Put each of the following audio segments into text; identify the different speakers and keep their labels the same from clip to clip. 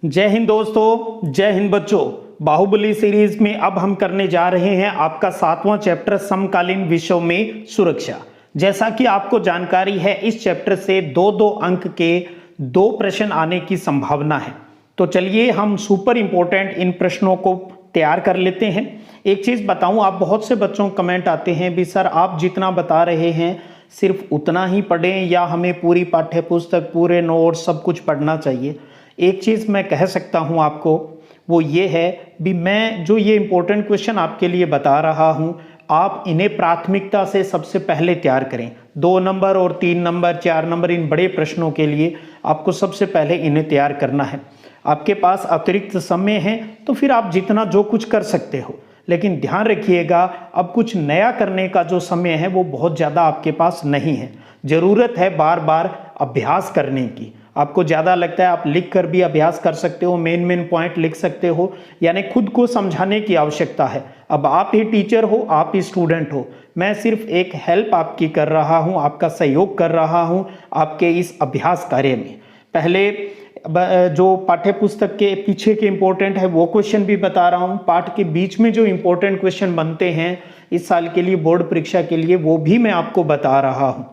Speaker 1: जय हिंद दोस्तों, जय हिंद बच्चों। बाहुबली सीरीज में अब हम करने जा रहे हैं आपका 7वां चैप्टर समकालीन विश्व में सुरक्षा। जैसा कि आपको जानकारी है, इस चैप्टर से दो दो अंक के 2 प्रश्न आने की संभावना है। तो चलिए हम सुपर इंपॉर्टेंट इन प्रश्नों को तैयार कर लेते हैं। एक चीज बताऊं, आप बहुत से बच्चों कमेंट आते हैं भी सर आप जितना बता रहे हैं सिर्फ उतना ही पढ़ें या हमें पूरी पाठ्य पुस्तक, पूरे नोट्स सब कुछ पढ़ना चाहिए। एक चीज़ मैं कह सकता हूं आपको, वो ये है भी मैं जो ये इंपॉर्टेंट क्वेश्चन आपके लिए बता रहा हूं, आप इन्हें प्राथमिकता से सबसे पहले तैयार करें। 2 नंबर और 3 नंबर 4 नंबर इन बड़े प्रश्नों के लिए आपको सबसे पहले इन्हें तैयार करना है। आपके पास अतिरिक्त समय है तो फिर आप जितना जो कुछ कर सकते हो, लेकिन ध्यान रखिएगा अब कुछ नया करने का जो समय है वो बहुत ज़्यादा आपके पास नहीं है। ज़रूरत है बार बार अभ्यास करने की। आपको ज़्यादा लगता है आप लिख कर भी अभ्यास कर सकते हो, मेन पॉइंट लिख सकते हो, यानी खुद को समझाने की आवश्यकता है। अब आप ही टीचर हो, आप ही स्टूडेंट हो, मैं सिर्फ एक हेल्प आपकी कर रहा हूँ, आपका सहयोग कर रहा हूँ आपके इस अभ्यास कार्य में। पहले जो पाठ्य पुस्तक के पीछे के इंपॉर्टेंट है वो क्वेश्चन भी बता रहा हूँ, पाठ के बीच में जो इंपॉर्टेंट क्वेश्चन बनते हैं इस साल के लिए बोर्ड परीक्षा के लिए, वो भी मैं आपको बता रहा हूँ।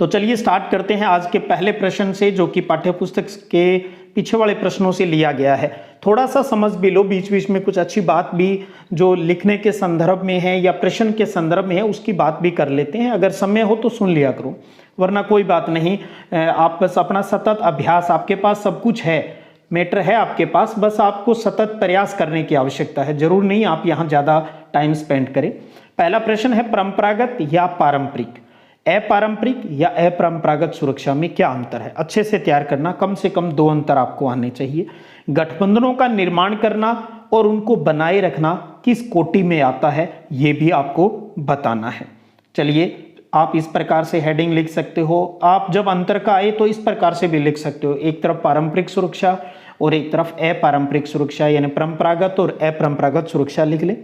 Speaker 1: तो चलिए स्टार्ट करते हैं आज के पहले प्रश्न से, जो कि पाठ्यपुस्तक के पीछे वाले प्रश्नों से लिया गया है। थोड़ा सा समझ भी लो, बीच बीच में कुछ अच्छी बात भी जो लिखने के संदर्भ में है या प्रश्न के संदर्भ में है उसकी बात भी कर लेते हैं। अगर समय हो तो सुन लिया करो, वरना कोई बात नहीं। आप बस अपना सतत अभ्यास, आपके पास सब कुछ है, मैटर है आपके पास, बस आपको सतत प्रयास करने की आवश्यकता है। जरूर नहीं आप यहाँ ज़्यादा टाइम स्पेंड करें। पहला प्रश्न है परंपरागत या पारंपरिक, अपारंपरिक या अपरंपरागत सुरक्षा में क्या अंतर है। अच्छे से तैयार करना, कम से कम 2 अंतर आपको आने चाहिए। गठबंधनों का निर्माण करना और उनको बनाए रखना किस कोटि में आता है ये भी आपको बताना है। चलिए आप इस प्रकार से हेडिंग लिख सकते हो। आप जब अंतर का आए तो इस प्रकार से भी लिख सकते हो, एक तरफ पारंपरिक सुरक्षा और एक तरफ अपारंपरिक सुरक्षा, यानी परंपरागत और अपरंपरागत सुरक्षा लिख ले।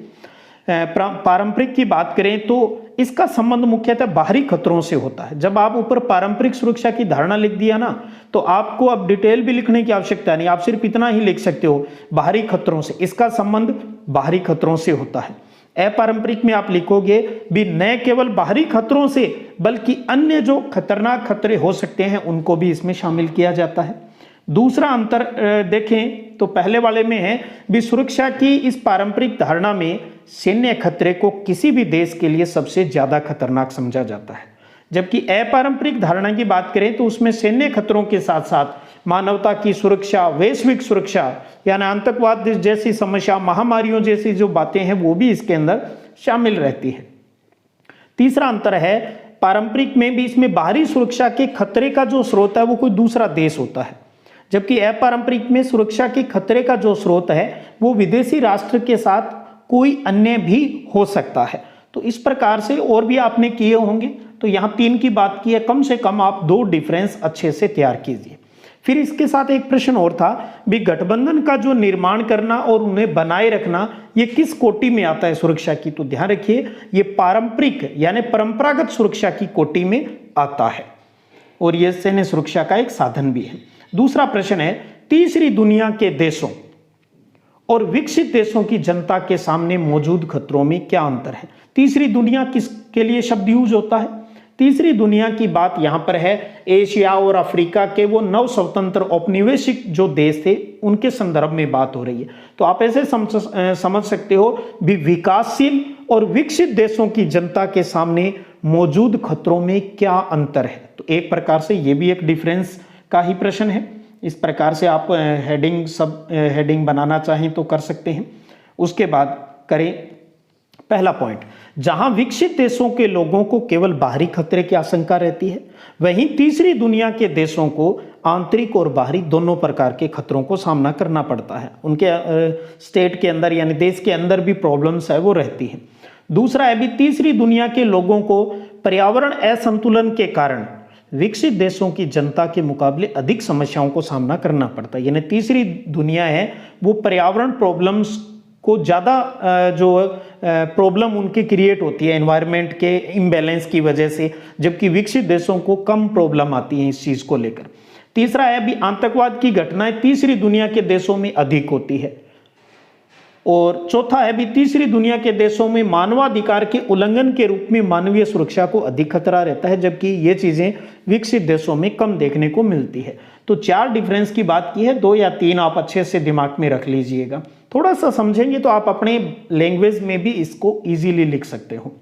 Speaker 1: पारंपरिक की बात करें तो इसका संबंध मुख्यतः बाहरी खतरों से होता है। जब आप ऊपर पारंपरिक सुरक्षा की धारणा लिख दिया ना, तो आपको अब डिटेल भी लिखने की आवश्यकता नहीं, आप सिर्फ इतना ही लिख सकते हो बाहरी खतरों से, इसका संबंध बाहरी खतरों से होता है। अपारंपरिक में आप लिखोगे भी न केवल बाहरी खतरों से बल्कि अन्य जो खतरनाक खतरे हो सकते हैं उनको भी इसमें शामिल किया जाता है। दूसरा अंतर देखें तो पहले वाले में है भी सुरक्षा की इस पारंपरिक धारणा में सैन्य खतरे को किसी भी देश के लिए सबसे ज्यादा खतरनाक समझा जाता है, जबकि अपारंपरिक धारणा की बात करें तो उसमें सैन्य खतरों के साथ साथ मानवता की सुरक्षा, वैश्विक सुरक्षा यानी आतंकवाद जैसी समस्या, महामारियों जैसी जो बातें हैं वो भी इसके अंदर शामिल रहती है। तीसरा अंतर है पारंपरिक में भी इसमें बाहरी सुरक्षा के खतरे का जो स्रोत है वो कोई दूसरा देश होता है, जबकि अपारंपरिक में सुरक्षा के खतरे का जो स्रोत है वो विदेशी राष्ट्र के साथ कोई अन्य भी हो सकता है। तो इस प्रकार से और भी आपने किए होंगे, तो यहाँ 3 की बात की है, कम से कम आप 2 डिफरेंस अच्छे से तैयार कीजिए। फिर इसके साथ एक प्रश्न और था भी गठबंधन का जो निर्माण करना और उन्हें बनाए रखना ये किस कोटि में आता है सुरक्षा की। तो ध्यान रखिए ये पारंपरिक यानी परंपरागत सुरक्षा की कोटि में आता है और यह सैन्य सुरक्षा का एक साधन भी है। दूसरा प्रश्न है तीसरी दुनिया के देशों और विकसित देशों की जनता के सामने मौजूद खतरों में क्या अंतर है। तीसरी दुनिया किसके लिए शब्द यूज होता है। तीसरी दुनिया की बात यहां पर है एशिया और अफ्रीका के वो नव स्वतंत्र औपनिवेशिक जो देश थे उनके संदर्भ में बात हो रही है। तो आप ऐसे समझ सकते हो भी विकासशील और विकसित देशों की जनता के सामने मौजूद खतरों में क्या अंतर है। तो एक प्रकार से ये भी एक डिफरेंस का ही प्रश्न है। इस प्रकार से आप हेडिंग बनाना चाहें तो कर सकते हैं। उसके बाद करें पहला पॉइंट, जहां विकसित देशों के लोगों को केवल बाहरी खतरे की आशंका रहती है, वहीं तीसरी दुनिया के देशों को आंतरिक और बाहरी दोनों प्रकार के खतरों को सामना करना पड़ता है। उनके स्टेट के अंदर यानी देश के अंदर भी प्रॉब्लम्स है वो रहती है। दूसरा है भी तीसरी दुनिया के लोगों को पर्यावरण असंतुलन के कारण विकसित देशों की जनता के मुकाबले अधिक समस्याओं को सामना करना पड़ता है। यानी तीसरी दुनिया है वो पर्यावरण प्रॉब्लम्स को ज़्यादा जो प्रॉब्लम उनकी क्रिएट होती है एनवायरनमेंट के इम्बैलेंस की वजह से, जबकि विकसित देशों को कम प्रॉब्लम आती है इस चीज़ को लेकर। तीसरा है भी आतंकवाद की घटनाएं तीसरी दुनिया के देशों में अधिक होती है। और चौथा है भी तीसरी दुनिया के देशों में मानवाधिकार के उल्लंघन के रूप में मानवीय सुरक्षा को अधिक खतरा रहता है, जबकि ये चीजें विकसित देशों में कम देखने को मिलती है। तो 4 डिफरेंस की बात की है, 2 या 3 आप अच्छे से दिमाग में रख लीजिएगा। थोड़ा सा समझेंगे तो आप अपने लैंग्वेज में भी इसको इजीली लिख सकते हो।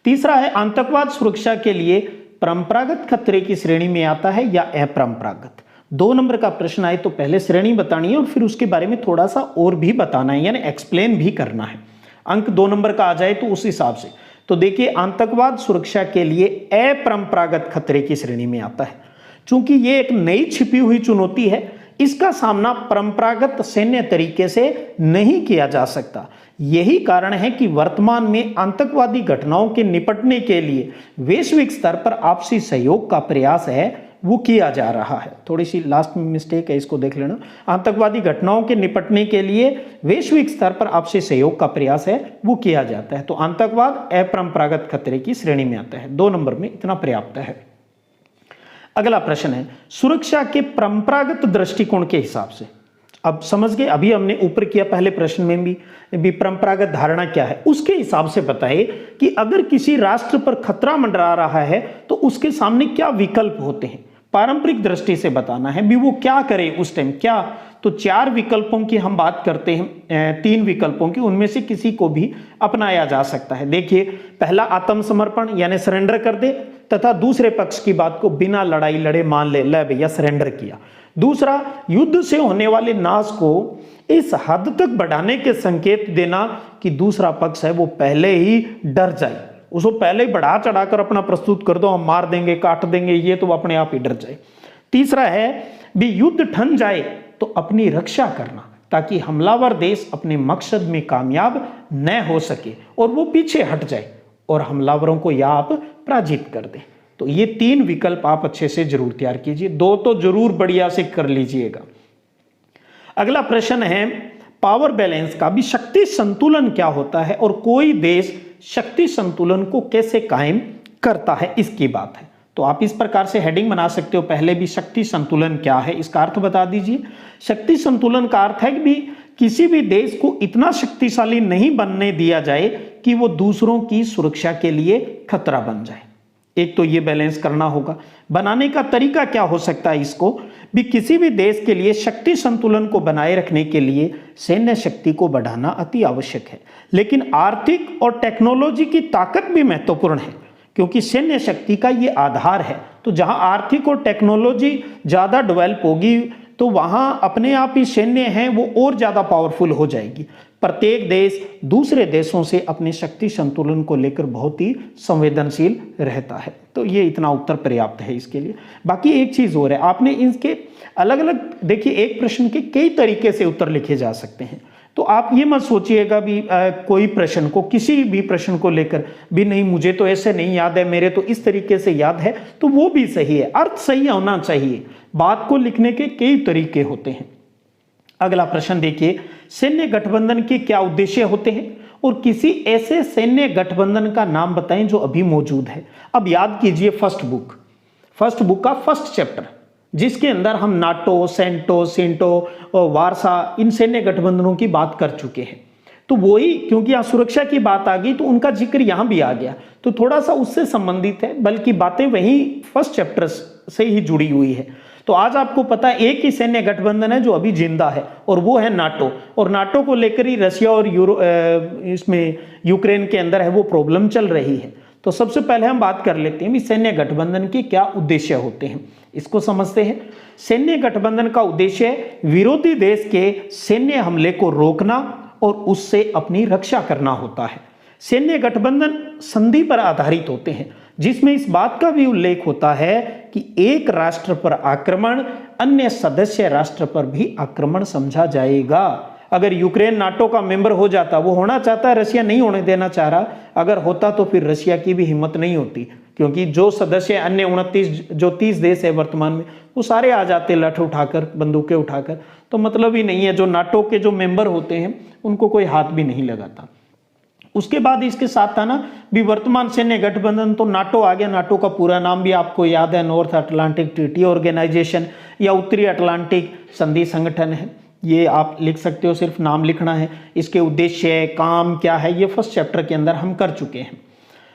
Speaker 1: तीसरा है आतंकवाद सुरक्षा के लिए परंपरागत खतरे की श्रेणी में आता है या अपरंपरागत। 2 नंबर का प्रश्न आए तो पहले श्रेणी बतानी है और फिर उसके बारे में थोड़ा सा और भी बताना है, यानी एक्सप्लेन भी करना है। अंक 2 नंबर का आ जाए तो उस हिसाब से तो देखिए आतंकवाद सुरक्षा के लिए अपरंपरागत खतरे की श्रेणी में आता है। चूंकि ये एक नई छिपी हुई चुनौती है, इसका सामना परंपरागत सैन्य तरीके से नहीं किया जा सकता। यही कारण है कि वर्तमान में आतंकवादी घटनाओं के निपटने के लिए वैश्विक स्तर पर आपसी सहयोग का प्रयास है वो किया जा रहा है। थोड़ी सी लास्ट में मिस्टेक है, इसको देख लेना। आतंकवादी घटनाओं के निपटने के लिए वैश्विक स्तर पर आपसी सहयोग का प्रयास है वो किया जाता है। तो आतंकवाद अपरंपरागत खतरे की श्रेणी में आता है। 2 नंबर में इतना पर्याप्त है। अगला प्रश्न है सुरक्षा के परंपरागत दृष्टिकोण के हिसाब से। अब समझ गए, अभी हमने ऊपर किया पहले प्रश्न में भी परंपरागत धारणा क्या है, उसके हिसाब से बताइए कि अगर किसी राष्ट्र पर खतरा मंडरा रहा है तो उसके सामने क्या विकल्प होते हैं। पारंपरिक दृष्टि से बताना है भी वो क्या करे उस टाइम क्या। तो 4 विकल्पों की हम बात करते हैं, 3 विकल्पों की, उनमें से किसी को भी अपनाया जा सकता है। देखिए पहला आत्मसमर्पण यानी सरेंडर कर दे, तथा दूसरे पक्ष की बात को बिना लड़ाई लड़े मान ले भैया सरेंडर किया। दूसरा युद्ध से होने वाले नाश को इस हद तक बढ़ाने के संकेत देना कि दूसरा पक्ष है वो पहले ही डर जाए, उसको पहले ही बढ़ा चढ़ाकर अपना प्रस्तुत कर दो, हम मार देंगे काट देंगे, ये तो अपने आप ही डर जाए। तीसरा है भी युद्ध ठन जाए तो अपनी रक्षा करना ताकि हमलावर देश अपने मकसद में कामयाब न हो सके और वो पीछे हट जाए और हमलावरों को या आप पराजित कर दे। तो ये 3 विकल्प आप अच्छे से जरूर तैयार कीजिए, 2 तो जरूर बढ़िया से कर लीजिएगा। अगला प्रश्न है पावर बैलेंस का भी शक्ति संतुलन क्या होता है और कोई देश शक्ति संतुलन को कैसे कायम करता है, इसकी बात है। तो आप इस प्रकार से हेडिंग बना सकते हो, पहले भी शक्ति संतुलन क्या है इसका अर्थ बता दीजिए। शक्ति संतुलन का अर्थ है कि भी किसी भी देश को इतना शक्तिशाली नहीं बनने दिया जाए कि वो दूसरों की सुरक्षा के लिए खतरा बन जाए। एक तो ये बैलेंस करना होगा। बनाने का तरीका क्या हो सकता है, इसको भी किसी भी देश के लिए शक्ति संतुलन को बनाए रखने के लिए सैन्य शक्ति को बढ़ाना अति आवश्यक है, लेकिन आर्थिक और टेक्नोलॉजी की ताकत भी महत्वपूर्ण है क्योंकि सैन्य शक्ति का ये आधार है। तो जहां आर्थिक और टेक्नोलॉजी ज्यादा डेवलप होगी तो वहां अपने आप ही सैन्य है वो और ज्यादा पावरफुल हो जाएगी। प्रत्येक देश दूसरे देशों से अपने शक्ति संतुलन को लेकर बहुत ही संवेदनशील रहता है। तो ये इतना उत्तर पर्याप्त है इसके लिए। बाकी एक चीज और है, आपने इनके अलग अलग देखिए, एक प्रश्न के कई तरीके से उत्तर लिखे जा सकते हैं। तो आप ये मत सोचिएगा भी कोई प्रश्न को, किसी भी प्रश्न को लेकर भी नहीं मुझे तो ऐसे नहीं याद है, मेरे तो इस तरीके से याद है, तो वो भी सही है। अर्थ सही होना चाहिए। बात को लिखने के कई तरीके होते हैं। अगला प्रश्न देखिए, सैन्य गठबंधन के क्या उद्देश्य होते हैं और किसी ऐसे सैन्य गठबंधन का नाम बताएं जो अभी मौजूद है। अब याद कीजिए फर्स्ट बुक का फर्स्ट चैप्टर, जिसके अंदर हम नाटो, सेंटो, सिंटो और वारसा इन सैन्य गठबंधनों की बात कर चुके हैं। तो वही, क्योंकि यहाँ सुरक्षा की बात आ गई तो उनका जिक्र यहाँ भी आ गया, तो थोड़ा सा उससे संबंधित है, बल्कि बातें वही फर्स्ट चैप्टर से ही जुड़ी हुई है। तो आज आपको पता है एक ही सैन्य गठबंधन है जो अभी जिंदा है और वो है नाटो, और नाटो को लेकर ही रशिया और इसमें यूक्रेन के अंदर है वो प्रॉब्लम चल रही है। तो सबसे पहले हम बात कर लेते हैं सैन्य गठबंधन के क्या उद्देश्य होते हैं, इसको समझते हैं। सैन्य गठबंधन का उद्देश्य है विरोधी देश के सैन्य हमले को रोकना और उससे अपनी रक्षा करना होता है। सैन्य गठबंधन संधि पर आधारित होते हैं जिसमें इस बात का भी उल्लेख होता है कि एक राष्ट्र पर आक्रमण अन्य सदस्य राष्ट्र पर भी आक्रमण समझा जाएगा। अगर यूक्रेन नाटो का मेंबर हो जाता, वो होना चाहता है, रशिया नहीं होने देना चाह रहा, अगर होता तो फिर रशिया की भी हिम्मत नहीं होती, क्योंकि जो सदस्य अन्य 30 देश है वर्तमान में, वो सारे आ जाते लठ उठाकर, बंदूकें उठाकर। तो मतलब ही नहीं है, जो नाटो के जो मेंबर होते हैं उनको कोई हाथ भी नहीं लगाता। उसके बाद इसके साथ था ना विवर्तमान सैन्य गठबंधन, तो नाटो आ गया। नाटो का पूरा नाम भी आपको याद है, नॉर्थ अटलांटिक ट्रीटी ऑर्गेनाइजेशन या उत्तरी अटलांटिक संधि संगठन है। ये आप लिख सकते हो, सिर्फ नाम लिखना है। इसके उद्देश्य, काम क्या है, ये फर्स्ट चैप्टर के अंदर हम कर चुके हैं।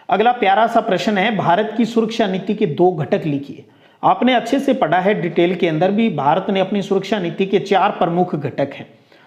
Speaker 1: अगला प्यारा सा प्रश्न है, भारत की सुरक्षा नीति के 2 घटक लिखिए। आपने अच्छे से पढ़ा है डिटेल के अंदर भी, भारत ने अपनी सुरक्षा नीति के 4 प्रमुख घटक हैं,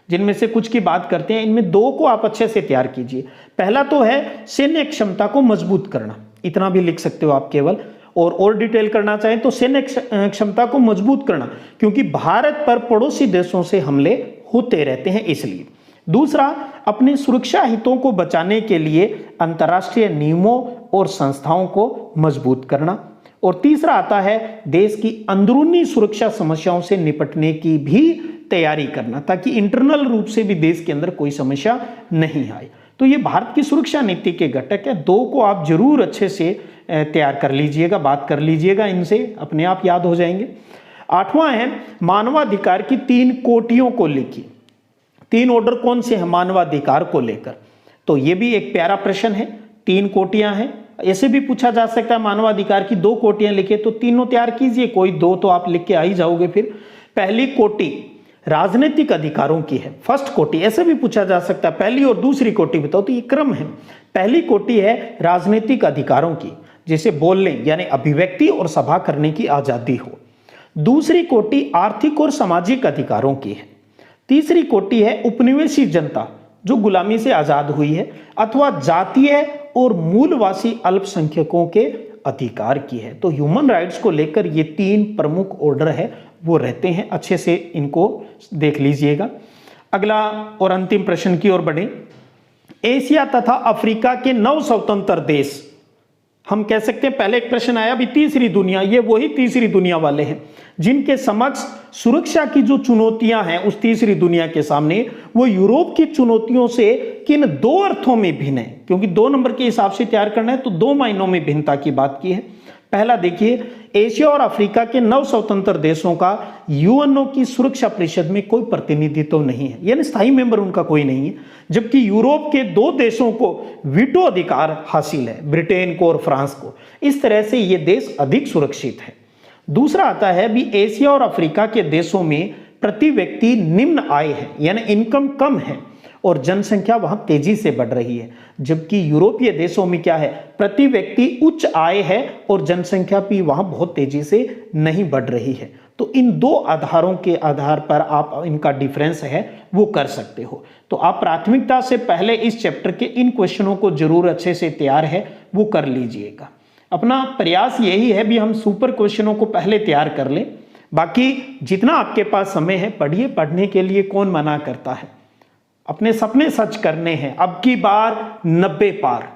Speaker 1: जिनमें से कुछ की बात करते हैं। इनमें 2 को आप अच्छे से तैयार कीजिए। पहला तो है सैन्य क्षमता को मजबूत करना, इतना भी लिख सकते हो आप केवल। और डिटेल करना चाहें तो सैन्य क्षमता को मजबूत करना, क्योंकि भारत पर पड़ोसी देशों से हमले होते रहते हैं इसलिए। दूसरा, अपने सुरक्षा हितों को बचाने के लिए अंतर्राष्ट्रीय नियमों और संस्थाओं को मजबूत करना। और तीसरा आता है देश की अंदरूनी सुरक्षा समस्याओं से निपटने की भी तैयारी करना, ताकि इंटरनल रूप से भी देश के अंदर कोई समस्या नहीं आए। तो ये भारत की सुरक्षा नीति के घटक है। 2 को आप जरूर अच्छे से तैयार कर लीजिएगा, बात कर लीजिएगा, इनसे अपने आप याद हो जाएंगे। 8वां है मानवाधिकार की 3 कोटियों को लिखिए। 3 ऑर्डर कौन से हैं मानवाधिकार को लेकर, तो ये भी एक प्यारा प्रश्न है। 3 कोटियां हैं, ऐसे भी पूछा जा सकता है मानवाधिकार की 2 कोटियां लिखे, तो तीनों तैयार कीजिए, कोई 2 तो आप लिख के आ ही जाओगे। फिर पहली कोटि राजनीतिक अधिकारों की है, फर्स्ट कोटि, ऐसे भी पूछा जा सकता है पहली और दूसरी कोटि बताओ, तो ये क्रम है। पहली कोटि है राजनीतिक अधिकारों की, जैसे बोलने यानी अभिव्यक्ति और सभा करने की आजादी हो। दूसरी कोटि आर्थिक और सामाजिक अधिकारों की है। तीसरी कोटि है उपनिवेशी जनता जो गुलामी से आजाद हुई है, अथवा जातीय और मूलवासी अल्पसंख्यकों के अधिकार की है। तो ह्यूमन राइट्स को लेकर ये 3 प्रमुख ऑर्डर है वो रहते हैं, अच्छे से इनको देख लीजिएगा। अगला और अंतिम प्रश्न की ओर बढ़े। एशिया तथा अफ्रीका के 9 स्वतंत्र देश, हम कह सकते हैं पहले एक प्रश्न आया भी तीसरी दुनिया, ये वही तीसरी दुनिया वाले हैं जिनके समक्ष सुरक्षा की जो चुनौतियां हैं उस तीसरी दुनिया के सामने, वो यूरोप की चुनौतियों से किन 2 अर्थों में भिन्न है, क्योंकि 2 नंबर के हिसाब से तैयार करना है तो 2 मायनों में भिन्नता की बात की है। पहला देखिए, एशिया और अफ्रीका के 9 स्वतंत्र देशों का यूएनओ की सुरक्षा परिषद में कोई प्रतिनिधित्व नहीं है, यानी स्थायी मेंबर उनका कोई नहीं है, जबकि यूरोप के 2 देशों को वीटो अधिकार हासिल है, ब्रिटेन को और फ्रांस को। इस तरह से ये देश अधिक सुरक्षित है। दूसरा आता है भी एशिया और अफ्रीका के देशों में प्रति व्यक्ति निम्न आय है, यानी इनकम कम है और जनसंख्या वहां तेजी से बढ़ रही है, जबकि यूरोपीय देशों में क्या है, प्रति व्यक्ति उच्च आय है और जनसंख्या भी वहां बहुत तेजी से नहीं बढ़ रही है। तो इन 2 आधारों के आधार पर आप इनका डिफरेंस है वो कर सकते हो। तो आप प्राथमिकता से पहले इस चैप्टर के इन क्वेश्चनों को जरूर अच्छे से तैयार है वो कर लीजिएगा। अपना प्रयास यही है भी हम सुपर क्वेश्चनों को पहले तैयार कर लें, बाकी जितना आपके पास समय है पढ़िए, पढ़ने के लिए कौन मना करता है। अपने सपने सच करने हैं, अब की बार 90 पार,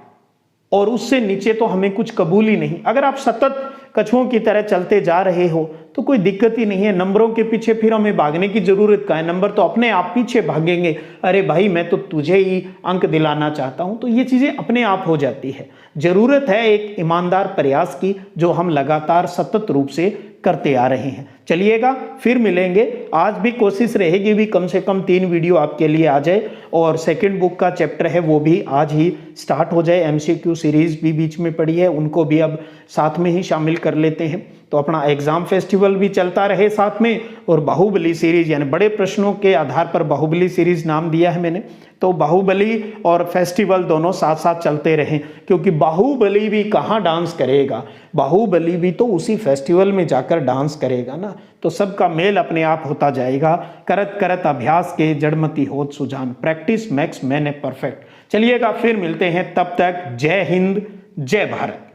Speaker 1: और उससे नीचे तो हमें कुछ कबूल ही नहीं। अगर आप सतत कछुओं की तरह चलते जा रहे हो तो कोई दिक्कत ही नहीं है। नंबरों के पीछे फिर हमें भागने की जरूरत का है, नंबर तो अपने आप पीछे भागेंगे। अरे भाई मैं तो तुझे ही अंक दिलाना चाहता हूं, तो ये चीजें अपने आप हो जाती है। जरूरत है एक ईमानदार प्रयास की जो हम लगातार सतत रूप से करते आ रहे हैं। चलिएगा फिर मिलेंगे। आज भी कोशिश रहेगी भी कम से कम 3 वीडियो आपके लिए आ जाए, और सेकंड बुक का चैप्टर है वो भी आज ही स्टार्ट हो जाए। एमसीक्यू सीरीज भी बीच में पड़ी है, उनको भी अब साथ में ही शामिल कर लेते हैं। तो अपना एग्जाम फेस्टिवल भी चलता रहे साथ में, और बाहुबली सीरीज यानी बड़े प्रश्नों के आधार पर बाहुबली सीरीज नाम दिया है मैंने, तो बाहुबली और फेस्टिवल दोनों साथ साथ चलते रहें, क्योंकि बाहुबली भी कहाँ डांस करेगा, बाहुबली भी तो उसी फेस्टिवल में जाकर डांस करेगा ना। तो सबका मेल अपने आप होता जाएगा। करत करत अभ्यास के जड़मती होत सुजान, practice makes man a perfect. चलिएगा फिर मिलते हैं, तब तक जय हिंद जय भारत।